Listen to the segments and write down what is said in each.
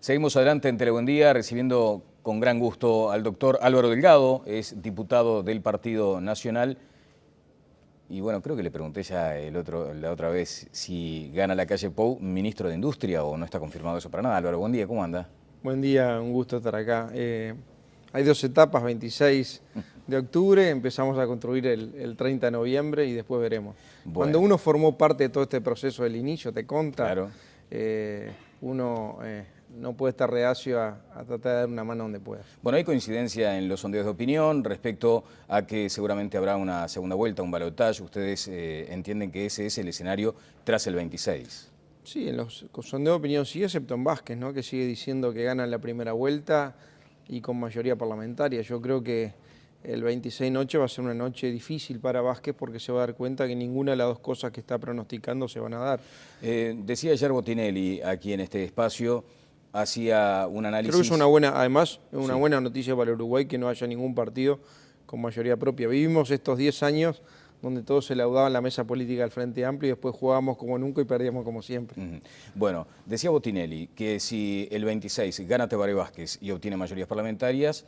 Seguimos adelante en Telebuen Día, recibiendo con gran gusto al doctor Álvaro Delgado, es diputado del Partido Nacional. Y bueno, creo que le pregunté ya la otra vez si gana la calle Pou, ministro de Industria, o no está confirmado eso para nada. Álvaro, buen día, ¿cómo anda? Buen día, un gusto estar acá. Hay dos etapas, 26 de octubre, empezamos a construir el 30 de noviembre y después veremos. Bueno. Cuando uno formó parte de todo este proceso del inicio, te conta, Claro. Uno no puede estar reacio a tratar de dar una mano donde pueda. Bueno, hay coincidencia en los sondeos de opinión respecto a que seguramente habrá una segunda vuelta, un balotaje. Ustedes entienden que ese es el escenario tras el 26. Sí, en los sondeos de opinión sí, excepto en Vázquez, ¿no? Que sigue diciendo que ganan la primera vuelta y con mayoría parlamentaria. Yo creo que el 26 noche va a ser una noche difícil para Vázquez porque se va a dar cuenta que ninguna de las dos cosas que está pronosticando se van a dar. Decía ayer Botinelli aquí en este espacio, hacía un análisis... Creo que es una buena, además, es una buena noticia para Uruguay que no haya ningún partido con mayoría propia. Vivimos estos 10 años donde todos se laudaban la mesa política del Frente Amplio y después jugábamos como nunca y perdíamos como siempre. Bueno, decía Botinelli que si el 26 gana Tabaré Vázquez y obtiene mayorías parlamentarias,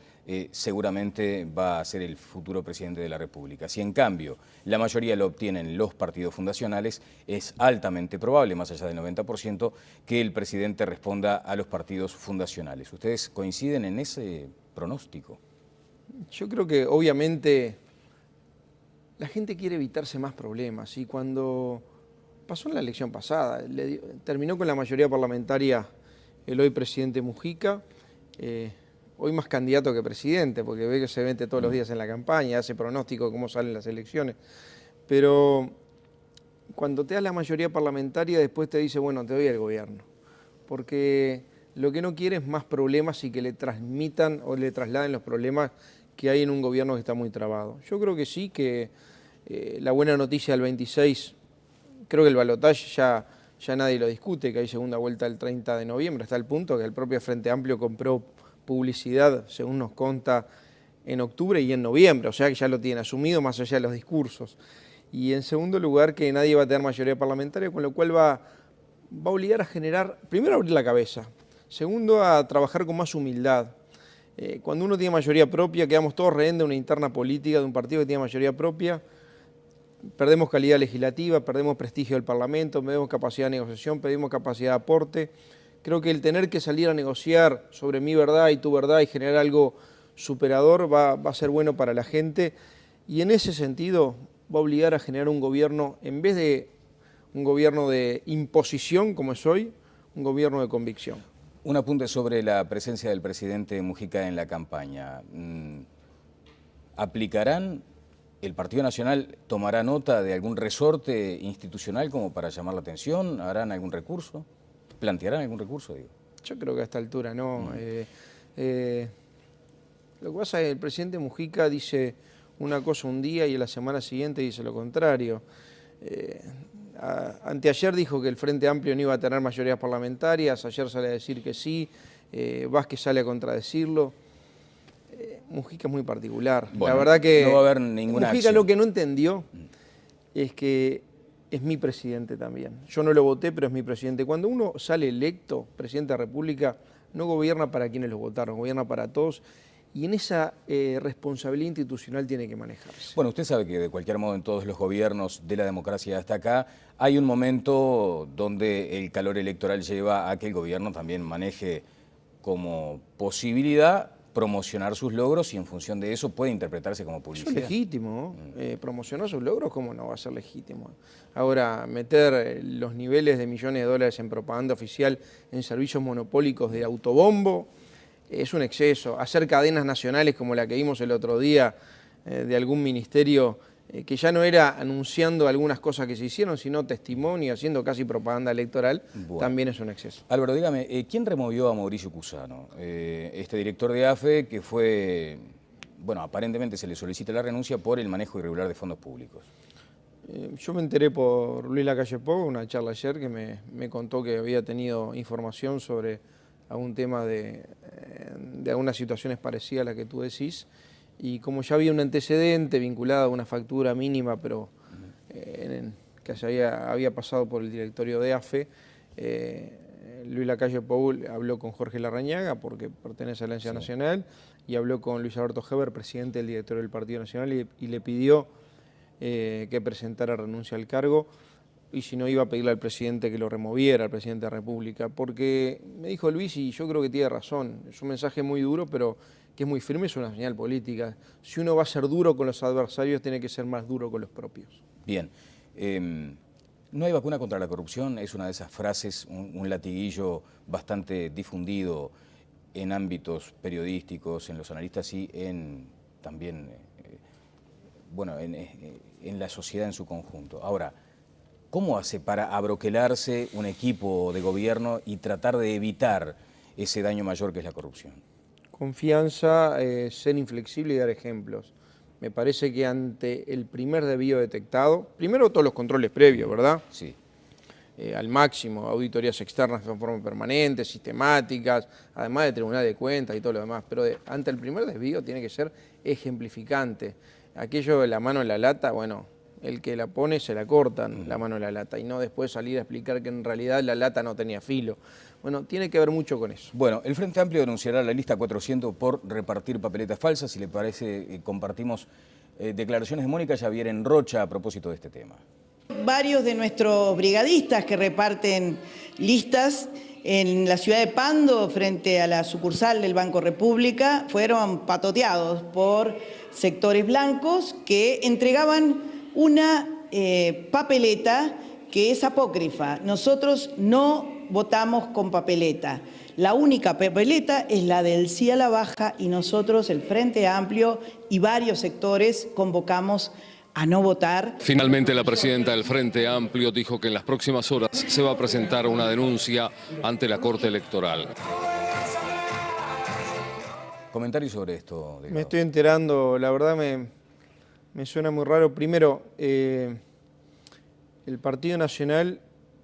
seguramente va a ser el futuro presidente de la República. Si en cambio la mayoría lo obtienen los partidos fundacionales, es altamente probable, más allá del 90%, que el presidente responda a los partidos fundacionales. ¿Ustedes coinciden en ese pronóstico? Yo creo que obviamente la gente quiere evitarse más problemas y cuando pasó en la elección pasada, terminó con la mayoría parlamentaria el hoy presidente Mujica, hoy más candidato que presidente, porque ve que se mete todos los días en la campaña, hace pronóstico de cómo salen las elecciones, pero cuando te das la mayoría parlamentaria después te dice, bueno, te doy el gobierno, porque lo que no quiere es más problemas y que le transmitan o le trasladen los problemas que hay en un gobierno que está muy trabado. Yo creo que sí, que la buena noticia del 26, creo que el balotaje ya nadie lo discute, que hay segunda vuelta el 30 de noviembre, hasta el punto que el propio Frente Amplio compró publicidad, según nos conta, en octubre y en noviembre, o sea que ya lo tienen asumido más allá de los discursos. Y en segundo lugar, que nadie va a tener mayoría parlamentaria, con lo cual va a obligar a generar, primero a abrir la cabeza, segundo a trabajar con más humildad. Cuando uno tiene mayoría propia, quedamos todos rehén de una interna política, de un partido que tiene mayoría propia, perdemos calidad legislativa, perdemos prestigio del Parlamento, perdemos capacidad de negociación, perdemos capacidad de aporte. Creo que el tener que salir a negociar sobre mi verdad y tu verdad y generar algo superador va a ser bueno para la gente y en ese sentido va a obligar a generar un gobierno, en vez de un gobierno de imposición como es hoy, un gobierno de convicción. Un apunte sobre la presencia del presidente Mujica en la campaña. ¿Aplicarán, el Partido Nacional tomará nota de algún resorte institucional como para llamar la atención? ¿Harán algún recurso? ¿Plantearán algún recurso, digo? Yo creo que a esta altura no. Lo que pasa es que el presidente Mujica dice una cosa un día y a la semana siguiente dice lo contrario. Anteayer dijo que el Frente Amplio no iba a tener mayorías parlamentarias, ayer sale a decir que sí, Vázquez sale a contradecirlo. Mujica es muy particular. Bueno, la verdad que no va a haber ninguna Mujica acción. Lo que no entendió es que es mi presidente también. Yo no lo voté, pero es mi presidente. Cuando uno sale electo presidente de la República, no gobierna para quienes lo votaron, gobierna para todos. Y en esa responsabilidad institucional tiene que manejarse. Bueno, usted sabe que de cualquier modo en todos los gobiernos de la democracia hasta acá hay un momento donde el calor electoral lleva a que el gobierno también maneje como posibilidad promocionar sus logros y en función de eso puede interpretarse como publicidad. Eso es legítimo, promocionar sus logros, ¿cómo no va a ser legítimo? Ahora, meter los niveles de millones de dólares en propaganda oficial en servicios monopólicos de autobombo, es un exceso. Hacer cadenas nacionales como la que vimos el otro día de algún ministerio que ya no era anunciando algunas cosas que se hicieron, sino testimonio, haciendo casi propaganda electoral, también es un exceso. Álvaro, dígame, ¿quién removió a Mauricio Cusano? Este director de AFE que fue, bueno, aparentemente se le solicita la renuncia por el manejo irregular de fondos públicos. Yo me enteré por Luis Lacalle Pou, una charla ayer que me contó que había tenido información sobre algún tema de algunas situaciones parecidas a las que tú decís, y como ya había un antecedente vinculado a una factura mínima, pero que se había pasado por el directorio de AFE, Luis Lacalle Pou habló con Jorge Larrañaga, porque pertenece a la Alianza Nacional, y habló con Luis Alberto Heber, presidente del directorio del Partido Nacional, y le pidió que presentara renuncia al cargo, y si no iba a pedirle al presidente que lo removiera, al presidente de la República, porque me dijo Luis, y yo creo que tiene razón, es un mensaje muy duro, pero que es muy firme, es una señal política. Si uno va a ser duro con los adversarios, tiene que ser más duro con los propios. Bien. No hay vacuna contra la corrupción, es una de esas frases, un latiguillo bastante difundido en ámbitos periodísticos, en los analistas y también en la sociedad en su conjunto. Ahora, ¿cómo hace para abroquelarse un equipo de gobierno y tratar de evitar ese daño mayor que es la corrupción? Confianza, ser inflexible y dar ejemplos. Me parece que ante el primer desvío detectado, primero todos los controles previos, ¿verdad? Sí. Al máximo, auditorías externas de forma permanente, sistemáticas, además de Tribunal de Cuentas y todo lo demás, pero ante el primer desvío tiene que ser ejemplificante. Aquello de la mano en la lata, bueno, el que la pone se la cortan la mano en la lata y no después salir a explicar que en realidad la lata no tenía filo. Bueno, tiene que ver mucho con eso. Bueno, el Frente Amplio denunciará la lista 400 por repartir papeletas falsas. Si le parece, compartimos declaraciones de Mónica Javier en Rocha a propósito de este tema. Varios de nuestros brigadistas que reparten listas en la ciudad de Pando, frente a la sucursal del Banco República, fueron patoteados por sectores blancos que entregaban una papeleta que es apócrifa. Nosotros no votamos con papeleta. La única papeleta es la del sí a la baja y nosotros, el Frente Amplio y varios sectores, convocamos a no votar. Finalmente, la presidenta del Frente Amplio dijo que en las próximas horas se va a presentar una denuncia ante la Corte Electoral. ¿Comentario sobre esto? Me estoy enterando, la verdad me suena muy raro. Primero, el Partido Nacional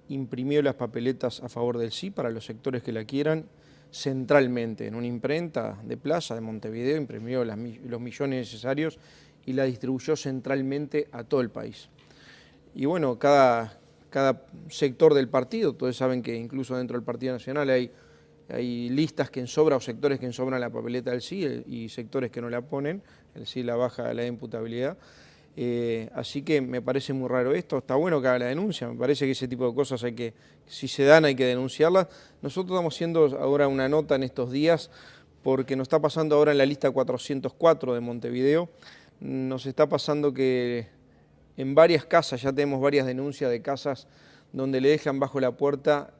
imprimió las papeletas a favor del sí para los sectores que la quieran centralmente en una imprenta de Plaza de Montevideo, imprimió los millones necesarios y la distribuyó centralmente a todo el país. Y bueno, cada sector del partido, todos saben que incluso dentro del Partido Nacional hay listas que en sobra o sectores que en sobran la papeleta del sí y sectores que no la ponen, el sí la baja la imputabilidad. Así que me parece muy raro esto, está bueno que haga la denuncia, me parece que ese tipo de cosas si se dan hay que denunciarlas. Nosotros estamos haciendo ahora una nota en estos días porque nos está pasando ahora en la lista 404 de Montevideo, nos está pasando que en varias casas, ya tenemos varias denuncias de casas donde le dejan bajo la puerta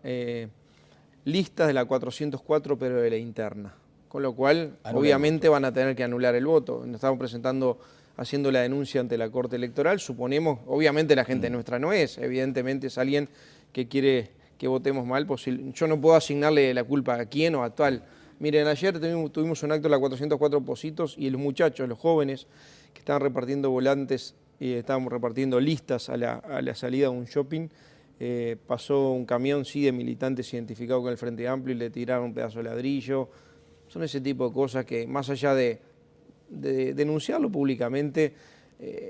listas de la 404 pero de la interna, con lo cual obviamente van a tener que anular el voto. Nos estamos haciendo la denuncia ante la Corte Electoral, suponemos, obviamente la gente nuestra no es, evidentemente es alguien que quiere que votemos mal, yo no puedo asignarle la culpa a quién o a tal. Miren, ayer tuvimos un acto de la 404 Pocitos y los muchachos, los jóvenes, que estaban repartiendo volantes y estábamos repartiendo listas a la salida de un shopping, pasó un camión, sí, de militantes identificados con el Frente Amplio y le tiraron un pedazo de ladrillo. Son ese tipo de cosas que, más allá de denunciarlo públicamente,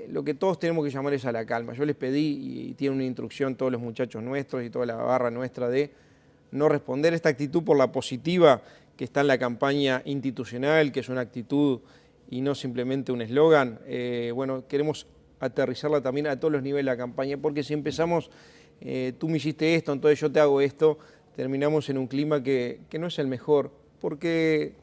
lo que todos tenemos que llamar es a la calma. Yo les pedí, y tienen una instrucción todos los muchachos nuestros y toda la barra nuestra, de no responder esta actitud por la positiva que está en la campaña institucional, que es una actitud y no simplemente un eslogan. Bueno, queremos aterrizarla también a todos los niveles de la campaña, porque si empezamos, tú me hiciste esto, entonces yo te hago esto, terminamos en un clima que no es el mejor, porque,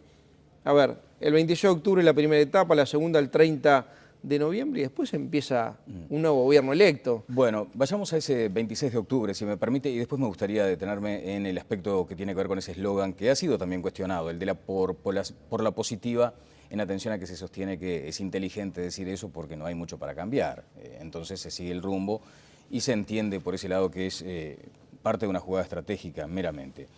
a ver, el 26 de octubre es la primera etapa, la segunda el 30 de noviembre y después empieza un nuevo gobierno electo. Bueno, vayamos a ese 26 de octubre, si me permite, y después me gustaría detenerme en el aspecto que tiene que ver con ese eslogan que ha sido también cuestionado, el de por la positiva, en atención a que se sostiene que es inteligente decir eso porque no hay mucho para cambiar. Entonces se sigue el rumbo y se entiende por ese lado que es parte de una jugada estratégica meramente.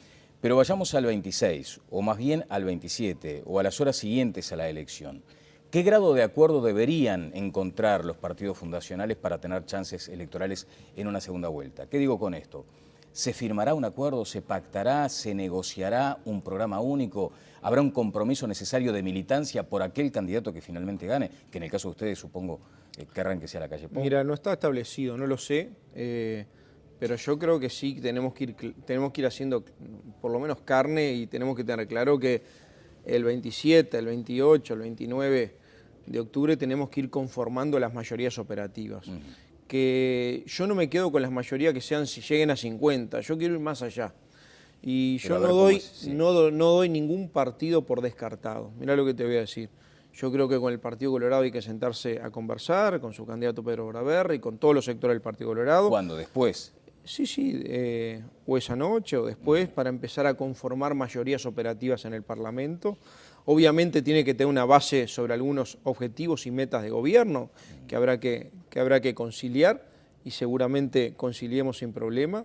Pero vayamos al 26, o más bien al 27, o a las horas siguientes a la elección. ¿Qué grado de acuerdo deberían encontrar los partidos fundacionales para tener chances electorales en una segunda vuelta? ¿Qué digo con esto? ¿Se firmará un acuerdo? ¿Se pactará? ¿Se negociará un programa único? ¿Habrá un compromiso necesario de militancia por aquel candidato que finalmente gane? Que en el caso de ustedes supongo querrán que sea Lacalle Pou. Mira, no está establecido, no lo sé. pero yo creo que sí tenemos que ir haciendo por lo menos carne y tenemos que tener claro que el 27, el 28, el 29 de octubre tenemos que ir conformando las mayorías operativas. Que yo no me quedo con las mayorías que sean si lleguen a 50, yo quiero ir más allá. Y yo no doy ningún partido por descartado. Mirá lo que te voy a decir. Yo creo que con el Partido Colorado hay que sentarse a conversar, con su candidato Pedro Graberri, con todos los sectores del Partido Colorado. ¿Cuándo? ¿Después? Sí, o esa noche o después, para empezar a conformar mayorías operativas en el Parlamento. Obviamente tiene que tener una base sobre algunos objetivos y metas de gobierno que habrá que conciliar, y seguramente conciliemos sin problema.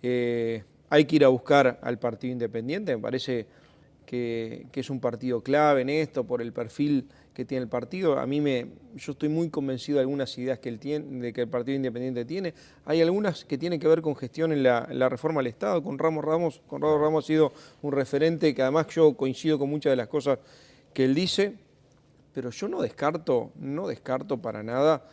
Hay que ir a buscar al Partido Independiente, me parece que es un partido clave en esto, por el perfil que tiene el partido. Yo estoy muy convencido de algunas ideas que el Partido Independiente tiene. Hay algunas que tienen que ver con gestión en la reforma al Estado. Conrado Ramos ha sido un referente que además yo coincido con muchas de las cosas que él dice, pero yo no descarto para nada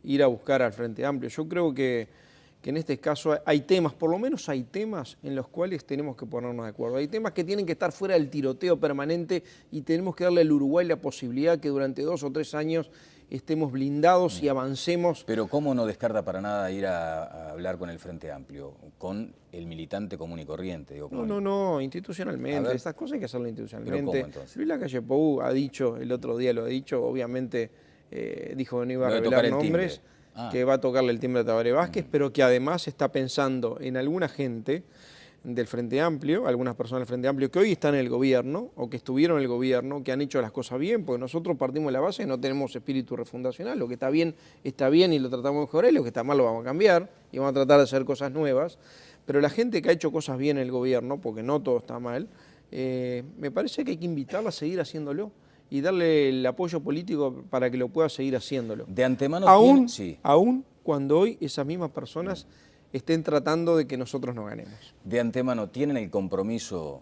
ir a buscar al Frente Amplio. Yo creo que en este caso hay temas, por lo menos hay temas en los cuales tenemos que ponernos de acuerdo. Hay temas que tienen que estar fuera del tiroteo permanente y tenemos que darle al Uruguay la posibilidad que durante 2 o 3 años estemos blindados y avancemos. Pero ¿cómo no descarta para nada ir a hablar con el Frente Amplio, con el militante común y corriente? Digo, No, institucionalmente. Estas cosas hay que hacerlo institucionalmente. ¿Pero cómo, entonces? Luis Lacalle Pou ha dicho, el otro día lo ha dicho, obviamente dijo que no iba a revelar nombres, que va a tocarle el timbre a Tabaré Vázquez, pero que además está pensando en alguna gente del Frente Amplio, algunas personas del Frente Amplio que hoy están en el gobierno o que estuvieron en el gobierno, que han hecho las cosas bien, porque nosotros partimos de la base y no tenemos espíritu refundacional. Lo que está bien y lo tratamos de mejorar, y lo que está mal lo vamos a cambiar y vamos a tratar de hacer cosas nuevas. Pero la gente que ha hecho cosas bien en el gobierno, porque no todo está mal, me parece que hay que invitarla a seguir haciéndolo y darle el apoyo político para que lo pueda seguir haciéndolo. De antemano, aún cuando hoy esas mismas personas estén tratando de que nosotros no ganemos. De antemano, ¿tienen el compromiso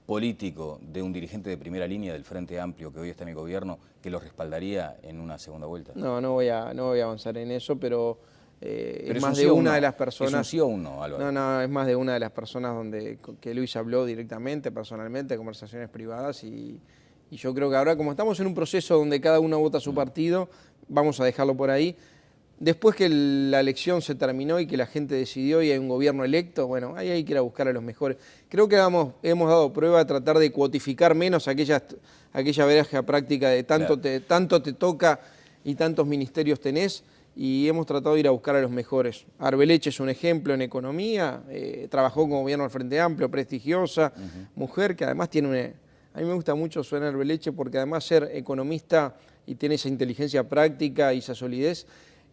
político de un dirigente de primera línea del Frente Amplio que hoy está en el gobierno que los respaldaría en una segunda vuelta? No voy a avanzar en eso, pero es más sí de o una no. de las personas. ¿Es un sí o un no, Álvaro? No, es más de una de las personas que Luis habló directamente, personalmente, conversaciones privadas, y yo creo que ahora, como estamos en un proceso donde cada uno vota su partido, vamos a dejarlo por ahí. Después que la elección se terminó y que la gente decidió y hay un gobierno electo, bueno, ahí hay que ir a buscar a los mejores. Creo que hemos dado prueba de tratar de cuotificar menos aquella veraja práctica de tanto te toca y tantos ministerios tenés, y hemos tratado de ir a buscar a los mejores. Arbeleche es un ejemplo en economía, trabajó como gobierno del Frente Amplio, prestigiosa, mujer que además tiene A mí me gusta mucho Susana Arbeleche porque además ser economista y tiene esa inteligencia práctica y esa solidez,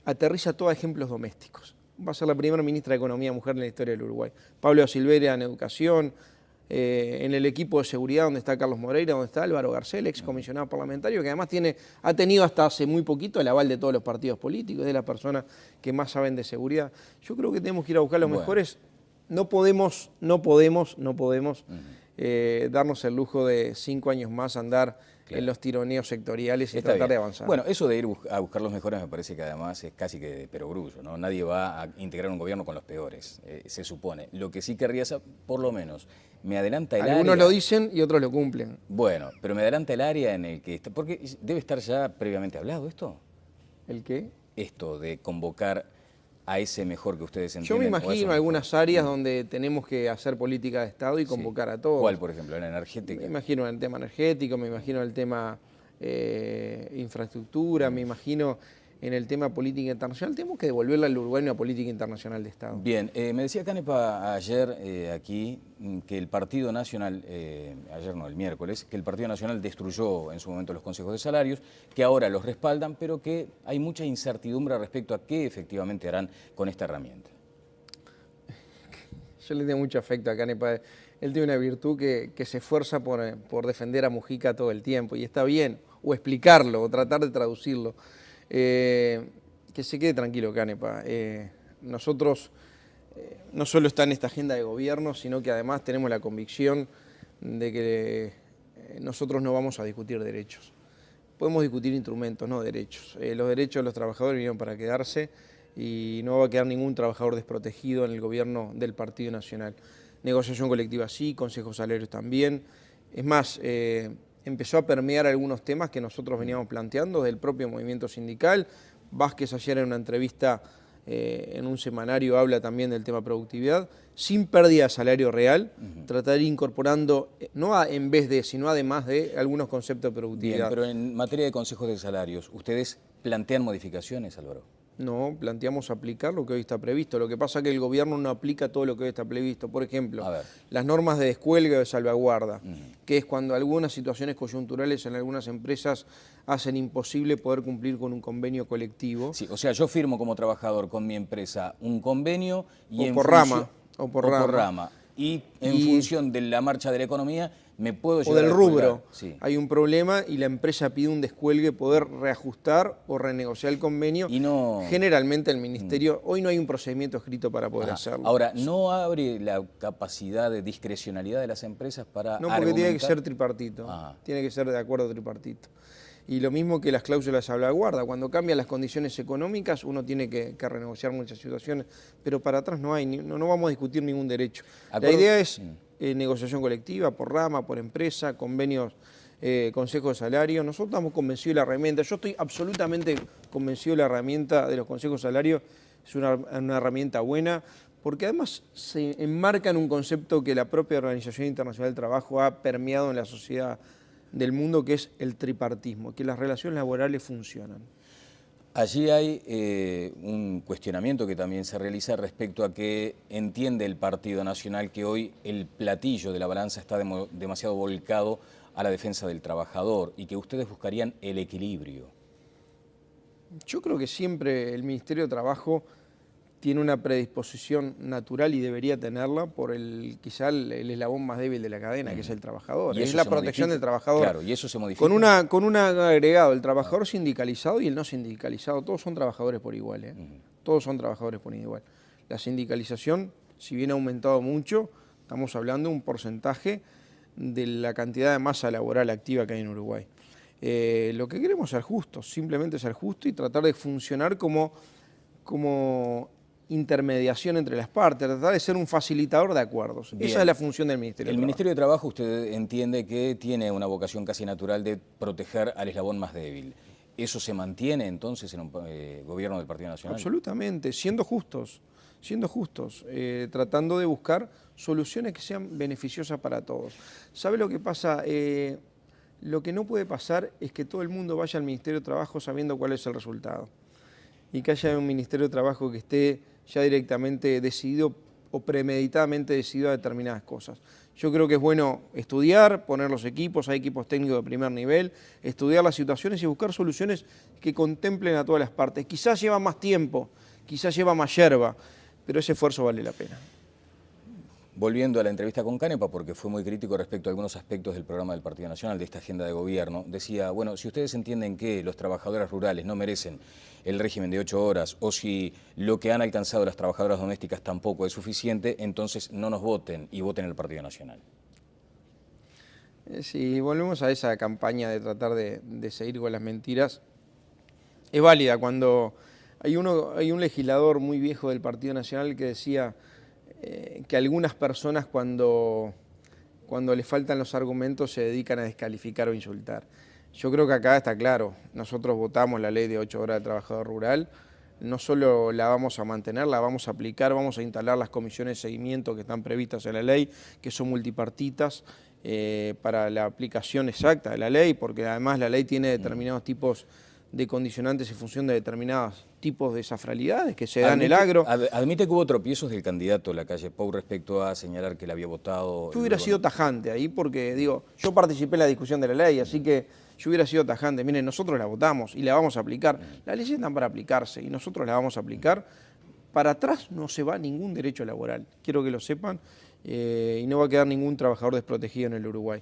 aterriza todo a ejemplos domésticos. Va a ser la primera ministra de Economía mujer en la historia del Uruguay. Pablo Silveira en Educación, en el equipo de seguridad donde está Carlos Moreira, donde está Álvaro Garcel, ex comisionado parlamentario, que además ha tenido hasta hace muy poquito el aval de todos los partidos políticos, es de las personas que más saben de seguridad. Yo creo que tenemos que ir a buscar los mejores. No podemos darnos el lujo de 5 años más andar en los tironeos sectoriales y tratar de avanzar. Bueno, eso de ir a buscar los mejores me parece que además es casi que de perogrullo, ¿no? Nadie va a integrar un gobierno con los peores, se supone. Lo que sí querría saber, por lo menos, me adelanta el área... Algunos lo dicen y otros lo cumplen. Bueno, pero me adelanta el área en el que está... Porque debe estar ya previamente hablado esto. ¿El qué? Esto de convocar a ese mejor que ustedes entienden. Yo me imagino algunas áreas donde tenemos que hacer política de Estado y convocar a todos. ¿Cuál, por ejemplo? ¿En la energética? Me imagino en el tema energético, me imagino en el tema infraestructura, me imagino en el tema política internacional. Tenemos que devolverle al Uruguay una política internacional de Estado. Bien, me decía Canepa ayer aquí que el Partido Nacional, ayer no, el miércoles, que el Partido Nacional destruyó en su momento los consejos de salarios, que ahora los respaldan, pero que hay mucha incertidumbre respecto a qué efectivamente harán con esta herramienta. Yo le tengo mucho afecto a Canepa. Él tiene una virtud que se esfuerza por defender a Mujica todo el tiempo, y está bien, o explicarlo, o tratar de traducirlo. Que se quede tranquilo, Canepa. Nosotros no solo está en esta agenda de gobierno, sino que además tenemos la convicción de que nosotros no vamos a discutir derechos. Podemos discutir instrumentos, no derechos. Los derechos de los trabajadores vinieron para quedarse. y no va a quedar ningún trabajador desprotegido en el gobierno del Partido Nacional. Negociación colectiva sí, consejos salarios también. Es más, empezó a permear algunos temas que nosotros veníamos planteando del propio movimiento sindical. Vázquez ayer en una entrevista en un semanario habla también del tema productividad, sin pérdida de salario real, tratar de ir incorporando, no en vez de, sino además de algunos conceptos de productividad. Bien, pero en materia de consejos de salarios, ¿ustedes plantean modificaciones, Álvaro? No, planteamos aplicar lo que hoy está previsto. Lo que pasa es que el gobierno no aplica todo lo que hoy está previsto. Por ejemplo, las normas de descuelgue o de salvaguarda, que es cuando algunas situaciones coyunturales en algunas empresas hacen imposible poder cumplir con un convenio colectivo. Sí, o sea, yo firmo como trabajador con mi empresa un convenio y o por rama. Y en función de la marcha de la economía me puedo llegar o del rubro. Sí. Hay un problema y la empresa pide un descuelgue, poder reajustar o renegociar el convenio. Y no... Generalmente el ministerio, hoy no hay un procedimiento escrito para poder hacerlo. Ahora, ¿no abre la capacidad de discrecionalidad de las empresas para No, porque tiene que ser tripartito. Tiene que ser de acuerdo tripartito. Y lo mismo que las cláusulas de salvaguarda, cuando cambian las condiciones económicas uno tiene que renegociar muchas situaciones, pero para atrás no hay, no vamos a discutir ningún derecho. La idea es negociación colectiva, por rama, por empresa, convenios, consejos de salario. Nosotros estamos convencidos de la herramienta, yo estoy absolutamente convencido de la herramienta de los consejos de salario, es una herramienta buena, porque además se enmarca en un concepto que la propia Organización Internacional del Trabajo ha permeado en la sociedad del mundo, que es el tripartismo, que las relaciones laborales funcionan. Allí hay un cuestionamiento que también se realiza respecto a que entiende el Partido Nacional que hoy el platillo de la balanza está demasiado volcado a la defensa del trabajador y que ustedes buscarían el equilibrio. Yo creo que siempre el Ministerio de Trabajo tiene una predisposición natural y debería tenerla por quizá el eslabón más débil de la cadena, que es el trabajador. Es la protección del trabajador. Claro, y eso se modifica. Con un agregado, el trabajador sindicalizado y el no sindicalizado, todos son trabajadores por igual. Todos son trabajadores por igual. La sindicalización, si bien ha aumentado mucho, estamos hablando de un porcentaje de la cantidad de masa laboral activa que hay en Uruguay. Lo que queremos es ser justos, simplemente ser justos y tratar de funcionar como intermediación entre las partes, tratar de ser un facilitador de acuerdos. Bien. Esa es la función del Ministerio de Trabajo. El Ministerio de Trabajo, usted entiende que tiene una vocación casi natural de proteger al eslabón más débil. ¿Eso se mantiene entonces en un gobierno del Partido Nacional? Absolutamente, siendo justos, tratando de buscar soluciones que sean beneficiosas para todos. ¿Sabe lo que pasa? Lo que no puede pasar es que todo el mundo vaya al Ministerio de Trabajo sabiendo cuál es el resultado. Y que haya un Ministerio de Trabajo que esté ya directamente decidido o premeditadamente decidido a determinadas cosas. Yo creo que es bueno estudiar, poner los equipos, hay equipos técnicos de primer nivel, estudiar las situaciones y buscar soluciones que contemplen a todas las partes. Quizás lleva más tiempo, quizás lleva más yerba, pero ese esfuerzo vale la pena. Volviendo a la entrevista con Canepa, porque fue muy crítico respecto a algunos aspectos del programa del Partido Nacional, de esta agenda de gobierno, decía, bueno, si ustedes entienden que los trabajadores rurales no merecen el régimen de 8 horas, o si lo que han alcanzado las trabajadoras domésticas tampoco es suficiente, entonces no nos voten y voten el Partido Nacional. Si volvemos a esa campaña de tratar de seguir con las mentiras, es válida cuando hay un legislador muy viejo del Partido Nacional que decía que algunas personas cuando les faltan los argumentos se dedican a descalificar o insultar. Yo creo que acá está claro, nosotros votamos la ley de 8 horas de trabajador rural, no solo la vamos a mantener, la vamos a aplicar, vamos a instalar las comisiones de seguimiento que están previstas en la ley, que son multipartitas, para la aplicación exacta de la ley, porque además la ley tiene determinados tipos de condicionantes en función de determinados tipos de zafralidades que se dan en el agro. Admite que hubo tropiezos del candidato Lacalle Pou respecto a señalar que le había votado... Yo hubiera sido tajante ahí porque, digo, yo participé en la discusión de la ley, así que yo hubiera sido tajante. Miren, nosotros la votamos y la vamos a aplicar. Las leyes están para aplicarse y nosotros la vamos a aplicar. Para atrás no se va ningún derecho laboral, quiero que lo sepan, y no va a quedar ningún trabajador desprotegido en el Uruguay.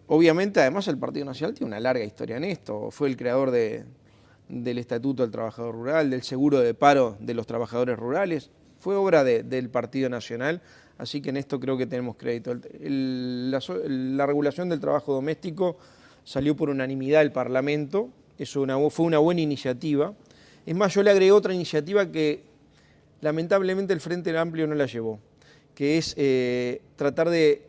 Obviamente, además, el Partido Nacional tiene una larga historia en esto. Fue el creador del Estatuto del Trabajador Rural, del seguro de paro de los trabajadores rurales. Fue obra del Partido Nacional, así que en esto creo que tenemos crédito. La regulación del trabajo doméstico salió por unanimidad del Parlamento, eso fue una buena iniciativa. Es más, yo le agregué otra iniciativa que lamentablemente el Frente Amplio no la llevó, que es tratar de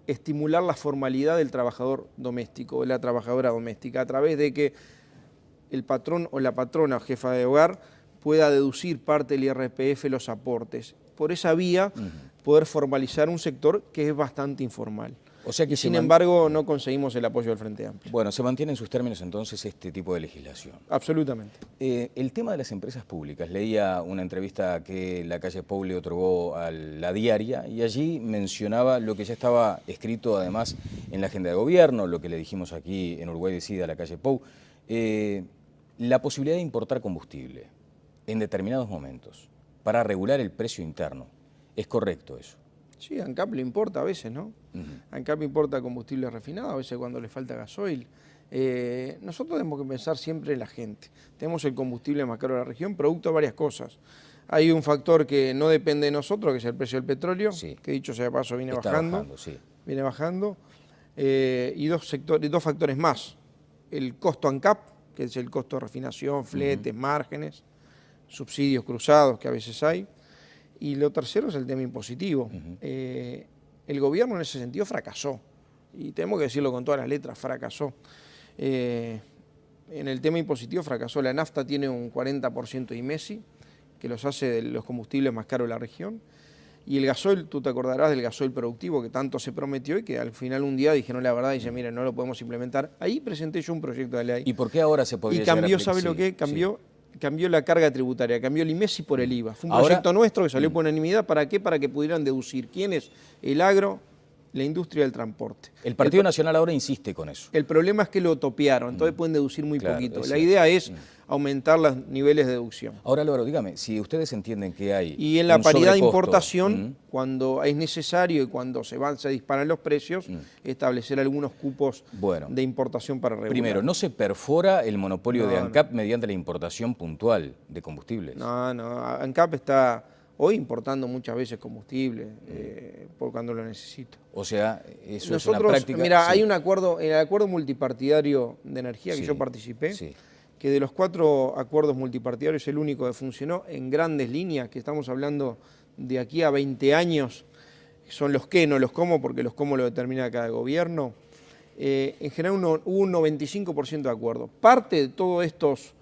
estimular la formalidad del trabajador doméstico o la trabajadora doméstica a través de que el patrón o la patrona jefa de hogar pueda deducir parte del IRPF los aportes. Por esa vía poder formalizar un sector que es bastante informal. O sea que sin embargo, no conseguimos el apoyo del Frente Amplio. Bueno, se mantiene en sus términos entonces este tipo de legislación. Absolutamente. El tema de las empresas públicas. Leía una entrevista que la calle Pou le otorgó a La Diaria y allí mencionaba lo que ya estaba escrito además en la agenda de gobierno, lo que le dijimos aquí en Uruguay Decide a la calle Pou, la posibilidad de importar combustible en determinados momentos para regular el precio interno. ¿Es correcto eso? Sí, ANCAP le importa a veces, ¿no? ANCAP importa combustible refinado, a veces cuando le falta gasoil. Nosotros tenemos que pensar siempre en la gente. Tenemos el combustible más caro de la región, producto de varias cosas. Hay un factor que no depende de nosotros, que es el precio del petróleo, sí, que dicho sea de paso viene bajando. Sí. Viene bajando. Y dos factores más. El costo ANCAP, que es el costo de refinación, fletes, márgenes, subsidios cruzados que a veces hay. Y lo tercero es el tema impositivo. El gobierno en ese sentido fracasó, y tenemos que decirlo con todas las letras, fracasó. En el tema impositivo fracasó. La nafta tiene un 40% de IMESI, que los hace de los combustibles más caros de la región. Y el gasoil, tú te acordarás del gasoil productivo que tanto se prometió y que al final un día dijeron la verdad y dicen, miren, no lo podemos implementar. Ahí presenté yo un proyecto de ley. ¿Y por qué ahora se podría Y cambió, ¿sabe lo que? Cambió la carga tributaria, cambió el IMESI por el IVA. Fue un proyecto nuestro que salió por unanimidad. ¿Para qué? Para que pudieran deducir quién es el agro, la industria del transporte. El Partido Nacional ahora insiste con eso. El problema es que lo topearon, entonces pueden deducir muy poquito. La idea es aumentar los niveles de deducción. Ahora, Álvaro, dígame, si ustedes entienden que hay y en la paridad de importación, cuando es necesario y cuando se disparan los precios, establecer algunos cupos de importación para regular. Primero, ¿no se perfora el monopolio de ANCAP mediante la importación puntual de combustibles? No, ANCAP está hoy importando muchas veces combustible por cuando lo necesito. O sea, eso es una práctica. Mira, hay un acuerdo, el acuerdo multipartidario de energía que yo participé, que de los 4 acuerdos multipartidarios el único que funcionó en grandes líneas, que estamos hablando de aquí a 20 años, son los qué, no los cómo, porque los cómo lo determina cada gobierno. En general hubo un 95% de acuerdo. Parte de todos estos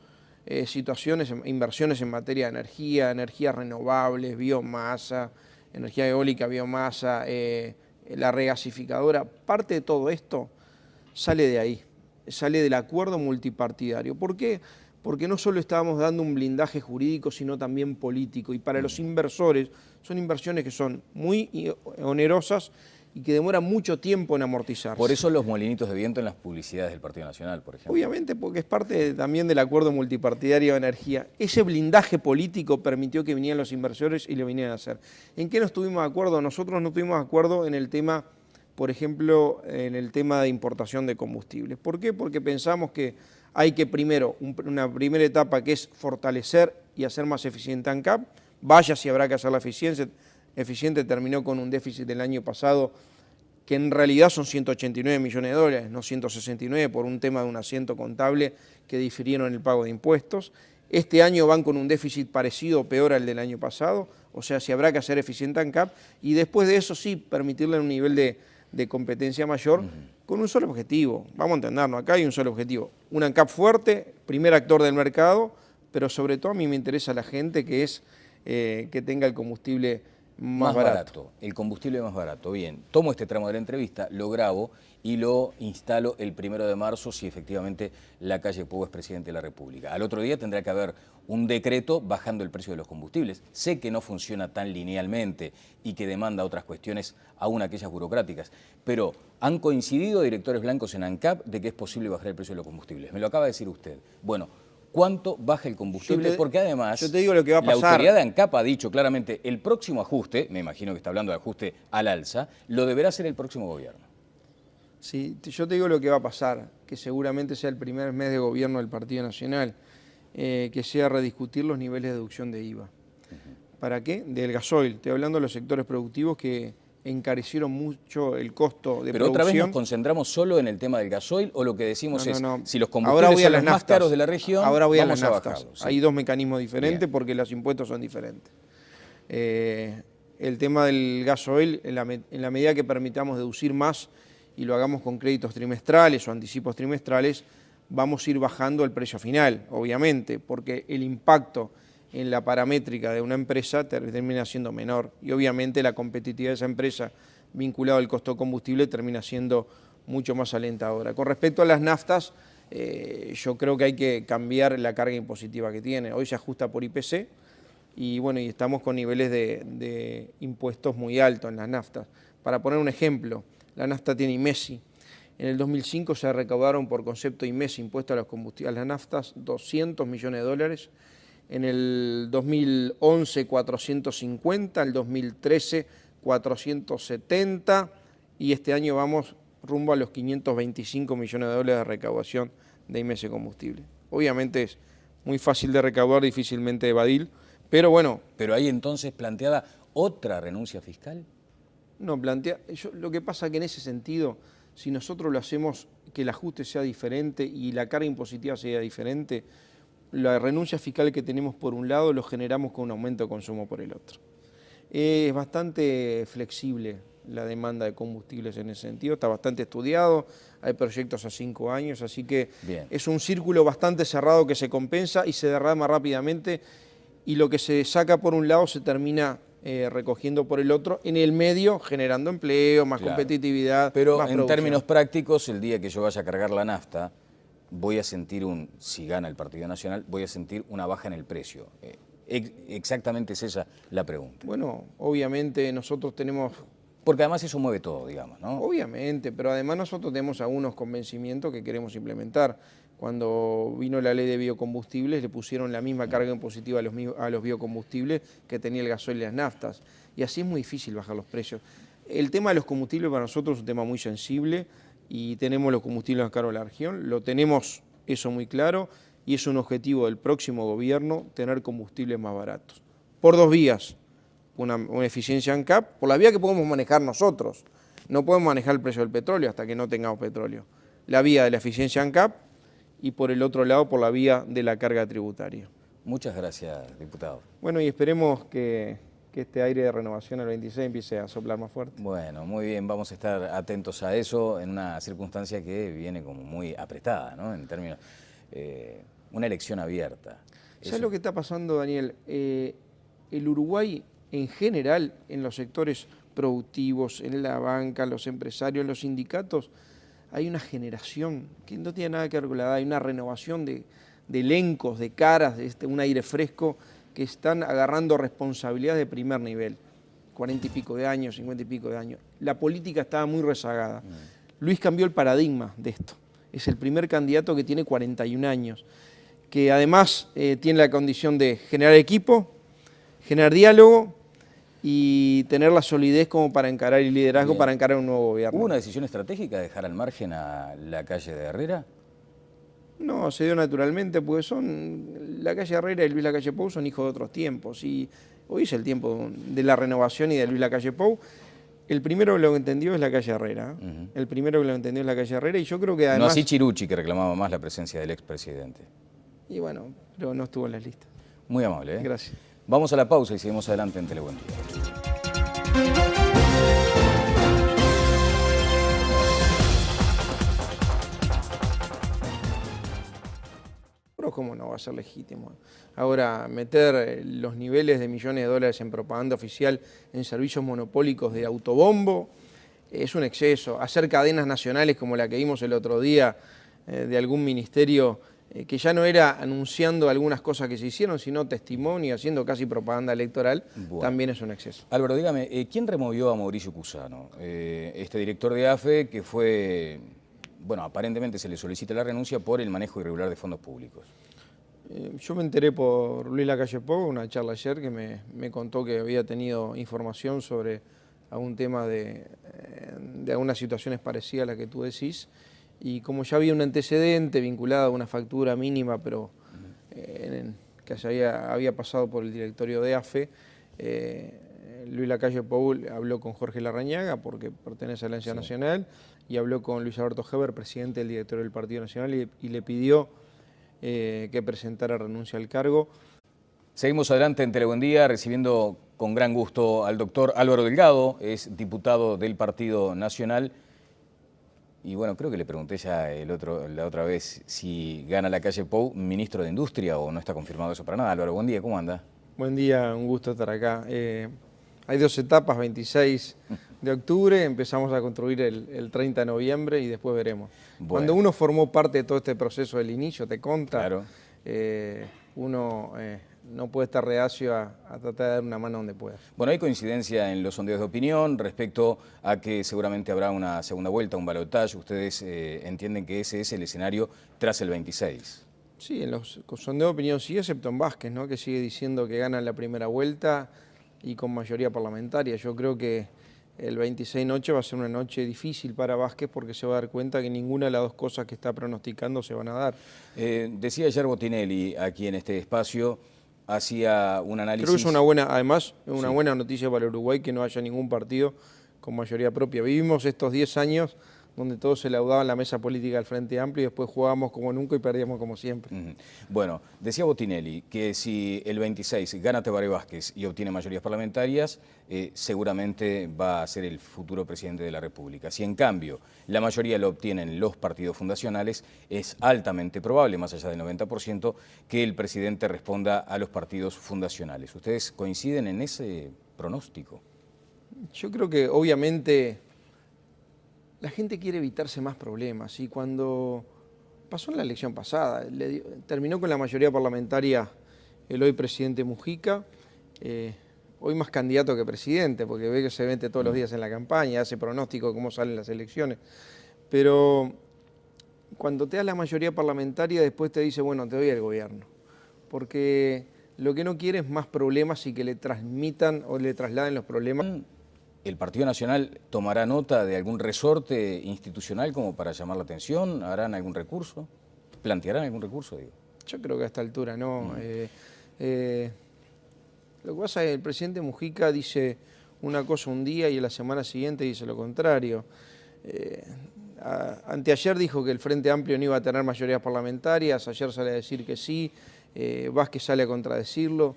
situaciones, inversiones en materia de energía, energías renovables, biomasa, energía eólica, biomasa, la regasificadora, parte de todo esto sale de ahí, sale del acuerdo multipartidario. ¿Por qué? Porque no solo estábamos dando un blindaje jurídico, sino también político. Y para los inversores son inversiones que son muy onerosas y que demoran mucho tiempo en amortizarse. Por eso los molinitos de viento en las publicidades del Partido Nacional, por ejemplo. Obviamente, porque es parte también del acuerdo multipartidario de energía. Ese blindaje político permitió que vinieran los inversores y lo vinieran a hacer. ¿En qué no estuvimos de acuerdo? Nosotros no estuvimos de acuerdo en el tema, por ejemplo, en el tema de importación de combustibles. ¿Por qué? Porque pensamos que hay que primero, una primera etapa que es fortalecer y hacer más eficiente ANCAP. Vaya si habrá que hacerla eficiente, terminó con un déficit del año pasado que en realidad son 189 millones de dólares, no 169 por un tema de un asiento contable que difirieron el pago de impuestos. Este año van con un déficit parecido o peor al del año pasado, o sea, si habrá que hacer eficiente ANCAP y después de eso sí permitirle un nivel de competencia mayor con un solo objetivo. Vamos a entendernos, acá hay un solo objetivo. Un ANCAP fuerte, primer actor del mercado, pero sobre todo a mí me interesa la gente que es que tenga el combustible más barato. El combustible más barato. Bien, tomo este tramo de la entrevista, lo grabo y lo instalo el 1 de marzo si efectivamente la calle Pou es presidente de la República. Al otro día tendrá que haber un decreto bajando el precio de los combustibles. Sé que no funciona tan linealmente y que demanda otras cuestiones, aún aquellas burocráticas, pero han coincidido directores blancos en ANCAP de que es posible bajar el precio de los combustibles. Me lo acaba de decir usted. Bueno, ¿cuánto baja el combustible? Porque además yo te digo lo que va a pasar. La autoridad de ANCAP ha dicho claramente el próximo ajuste, me imagino que está hablando de ajuste al alza, lo deberá hacer el próximo gobierno. Sí, yo te digo lo que va a pasar, que seguramente sea el primer mes de gobierno del Partido Nacional, que sea rediscutir los niveles de deducción de IVA. ¿Para qué? Del gasoil. Estoy hablando de los sectores productivos que encarecieron mucho el costo de Pero producción. otra vez nos concentramos solo en el tema del gasoil, o lo que decimos es, si los Ahora combustibles voy a son las los más naftas. caros de la región, Ahora voy a vamos las a naftas. bajarlos. Sí. Hay dos mecanismos diferentes Bien. porque los impuestos son diferentes. El tema del gasoil, en la medida que permitamos deducir más y lo hagamos con créditos trimestrales o anticipos trimestrales, vamos a ir bajando el precio final, obviamente, porque el impacto en la paramétrica de una empresa termina siendo menor y obviamente la competitividad de esa empresa vinculada al costo de combustible termina siendo mucho más alentadora. Con respecto a las naftas, yo creo que hay que cambiar la carga impositiva que tiene. Hoy se ajusta por IPC y bueno, y estamos con niveles de impuestos muy altos en las naftas. Para poner un ejemplo, la nafta tiene IMESI. En el 2005 se recaudaron por concepto IMESI, impuesto a los combustibles, a las naftas, 200 millones de dólares. En el 2011, 450, el 2013, 470 y este año vamos rumbo a los 525 millones de dólares de recaudación de IMESI combustible. Obviamente es muy fácil de recaudar, difícilmente de evadir, pero bueno. ¿Pero hay entonces planteada otra renuncia fiscal? No, lo que pasa es que en ese sentido, si nosotros lo hacemos que el ajuste sea diferente y la carga impositiva sea diferente, la renuncia fiscal que tenemos por un lado lo generamos con un aumento de consumo por el otro. Es bastante flexible la demanda de combustibles en ese sentido, está bastante estudiado, hay proyectos a 5 años, así que Bien. Es un círculo bastante cerrado que se compensa y se derrama rápidamente y lo que se saca por un lado se termina recogiendo por el otro, en el medio generando empleo, más competitividad, pero más en producción. términos prácticos, el día que yo vaya a cargar la nafta, voy a sentir si gana el Partido Nacional, voy a sentir una baja en el precio. Exactamente es esa la pregunta. Bueno, obviamente nosotros tenemos... Porque además eso mueve todo, digamos, ¿no? Obviamente, pero además nosotros tenemos algunos convencimientos que queremos implementar. Cuando vino la ley de biocombustibles le pusieron la misma carga impositiva a los biocombustibles que tenía el gasoil y las naftas. Y así es muy difícil bajar los precios. El tema de los combustibles para nosotros es un tema muy sensible y tenemos los combustibles más caros de la región, lo tenemos eso muy claro y es un objetivo del próximo gobierno tener combustibles más baratos. Por dos vías, una eficiencia ANCAP, por la vía que podemos manejar nosotros. No podemos manejar el precio del petróleo hasta que no tengamos petróleo. La vía de la eficiencia ANCAP y por el otro lado por la vía de la carga tributaria. Muchas gracias, diputado. Bueno, y esperemos que este aire de renovación el 26 empiece a soplar más fuerte. Bueno, muy bien, vamos a estar atentos a eso en una circunstancia que viene como muy apretada, ¿no? En términos, una elección abierta. ¿Sabes lo que está pasando, Daniel? El Uruguay en general, en los sectores productivos, en la banca, los empresarios, los sindicatos, hay una generación que no tiene nada que ver con la edad, hay una renovación de elencos, de caras, un aire fresco, que están agarrando responsabilidades de primer nivel, 40 y pico de años, 50 y pico de años. La política estaba muy rezagada. Luis cambió el paradigma de esto. Es el primer candidato que tiene 41 años, que además tiene la condición de generar equipo, generar diálogo y tener la solidez como para encarar el liderazgo, para encarar un nuevo gobierno. ¿Hubo una decisión estratégica de dejar al margen a la calle de Herrera? No, se dio naturalmente, porque la calle Herrera y Luis Lacalle Pou son hijos de otros tiempos, y hoy es el tiempo de la renovación y de Luis Lacalle Pou. El primero que lo entendió es la calle Herrera, el primero que lo entendió es la calle Herrera, y yo creo que además... No así Chirucci, que reclamaba más la presencia del expresidente. Y bueno, pero no estuvo en las listas. Muy amable, ¿eh? Gracias. Vamos a la pausa y seguimos adelante en Telebuen Día. Pero cómo no va a ser legítimo. Ahora, meter los niveles de millones de dólares en propaganda oficial en servicios monopólicos de autobombo es un exceso. Hacer cadenas nacionales como la que vimos el otro día de algún ministerio que ya no era anunciando algunas cosas que se hicieron, sino testimonio, haciendo casi propaganda electoral, también es un exceso. Álvaro, dígame, ¿quién removió a Mauricio Cusano? Este director de AFE que fue, bueno, aparentemente se le solicita la renuncia por el manejo irregular de fondos públicos. Yo me enteré por Luis Lacalle Pou, una charla ayer que me contó que había tenido información sobre algún tema de algunas situaciones parecidas a las que tú decís. Y como ya había un antecedente vinculado a una factura mínima, pero que había pasado por el directorio de AFE, Luis Lacalle Pou habló con Jorge Larrañaga, porque pertenece a la Alianza Nacional, y habló con Luis Alberto Heber, presidente del directorio del Partido Nacional, y le pidió que presentara renuncia al cargo. Seguimos adelante en Telebuen Día, recibiendo con gran gusto al doctor Álvaro Delgado, es diputado del Partido Nacional. Y bueno, creo que le pregunté ya la otra vez si gana Lacalle Pou, ministro de Industria, o no está confirmado eso para nada. Álvaro, buen día, ¿cómo anda? Buen día, un gusto estar acá. Hay dos etapas, 26 de octubre, empezamos a construir el 30 de noviembre y después veremos. Bueno. Cuando uno formó parte de todo este proceso del inicio, te conta, claro. Uno no puede estar reacio a tratar de dar una mano donde pueda. Bueno, hay coincidencia en los sondeos de opinión respecto a que seguramente habrá una segunda vuelta, un balotaje. Ustedes entienden que ese es el escenario tras el 26. Sí, en los sondeos de opinión sí, excepto en Vázquez, ¿no? Que sigue diciendo que gana la primera vuelta y con mayoría parlamentaria. Yo creo que el 26 noche va a ser una noche difícil para Vázquez porque se va a dar cuenta que ninguna de las dos cosas que está pronosticando se van a dar. Decía ayer Botinelli aquí en este espacio, hacía un análisis... Creo que es una buena, además, una buena noticia para Uruguay que no haya ningún partido con mayoría propia. Vivimos estos 10 años donde todos se laudaban la mesa política del Frente Amplio y después jugábamos como nunca y perdíamos como siempre. Bueno, decía Botinelli que si el 26 gana Tabaré Vázquez y obtiene mayorías parlamentarias, seguramente va a ser el futuro presidente de la República. Si en cambio la mayoría lo obtienen los partidos fundacionales, es altamente probable, más allá del 90%, que el presidente responda a los partidos fundacionales. ¿Ustedes coinciden en ese pronóstico? Yo creo que obviamente la gente quiere evitarse más problemas y cuando pasó en la elección pasada, terminó con la mayoría parlamentaria el hoy presidente Mujica, hoy más candidato que presidente, porque ve que se mete todos los días en la campaña, hace pronóstico de cómo salen las elecciones, pero cuando te das la mayoría parlamentaria después te dice, bueno, te doy el gobierno, porque lo que no quiere es más problemas y que le transmitan o le trasladen los problemas. ¿El Partido Nacional tomará nota de algún resorte institucional como para llamar la atención? ¿Harán algún recurso? ¿Plantearán algún recurso? Digo? Yo creo que a esta altura no. Lo que pasa es que el presidente Mujica dice una cosa un día y a la semana siguiente dice lo contrario. Anteayer dijo que el Frente Amplio no iba a tener mayorías parlamentarias, ayer sale a decir que sí, Vázquez sale a contradecirlo.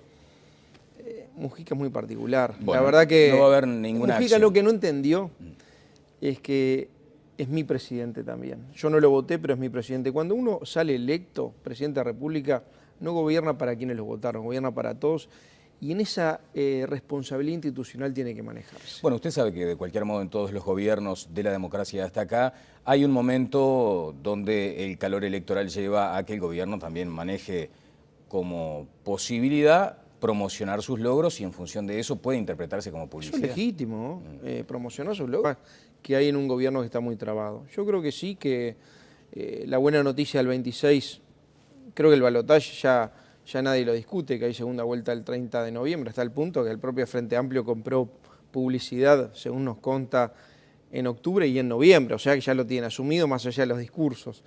Mujica es muy particular. Bueno, la verdad que no va a haber ninguna Mujica acción. Lo que no entendió es que es mi presidente también. Yo no lo voté, pero es mi presidente. Cuando uno sale electo, presidente de la República, no gobierna para quienes lo votaron, gobierna para todos. Y en esa responsabilidad institucional tiene que manejarse. Bueno, usted sabe que de cualquier modo en todos los gobiernos de la democracia hasta acá hay un momento donde el calor electoral lleva a que el gobierno también maneje como posibilidad promocionar sus logros y en función de eso puede interpretarse como publicidad. Eso es legítimo, promocionar sus logros que hay en un gobierno que está muy trabado. Yo creo que sí, que la buena noticia del 26, creo que el balotaje ya nadie lo discute, que hay segunda vuelta el 30 de noviembre, hasta el punto que el propio Frente Amplio compró publicidad, según nos conta, en octubre y en noviembre, o sea que ya lo tienen asumido más allá de los discursos.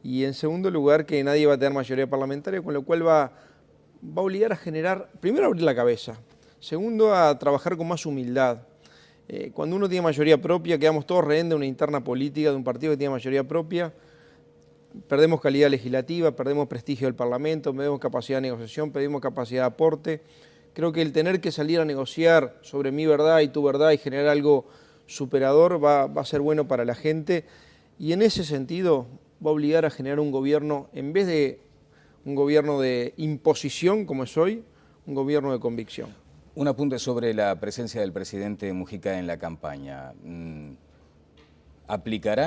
Y en segundo lugar, que nadie va a tener mayoría parlamentaria, con lo cual va a obligar a generar, primero a abrir la cabeza, segundo a trabajar con más humildad. Cuando uno tiene mayoría propia, quedamos todos rehén de una interna política, de un partido que tiene mayoría propia, perdemos calidad legislativa, perdemos prestigio del Parlamento, perdemos capacidad de negociación, perdemos capacidad de aporte. Creo que el tener que salir a negociar sobre mi verdad y tu verdad y generar algo superador va a ser bueno para la gente y en ese sentido va a obligar a generar un gobierno, en vez de un gobierno de imposición como es hoy, un gobierno de convicción. Un apunte sobre la presencia del presidente Mujica en la campaña. ¿Aplicará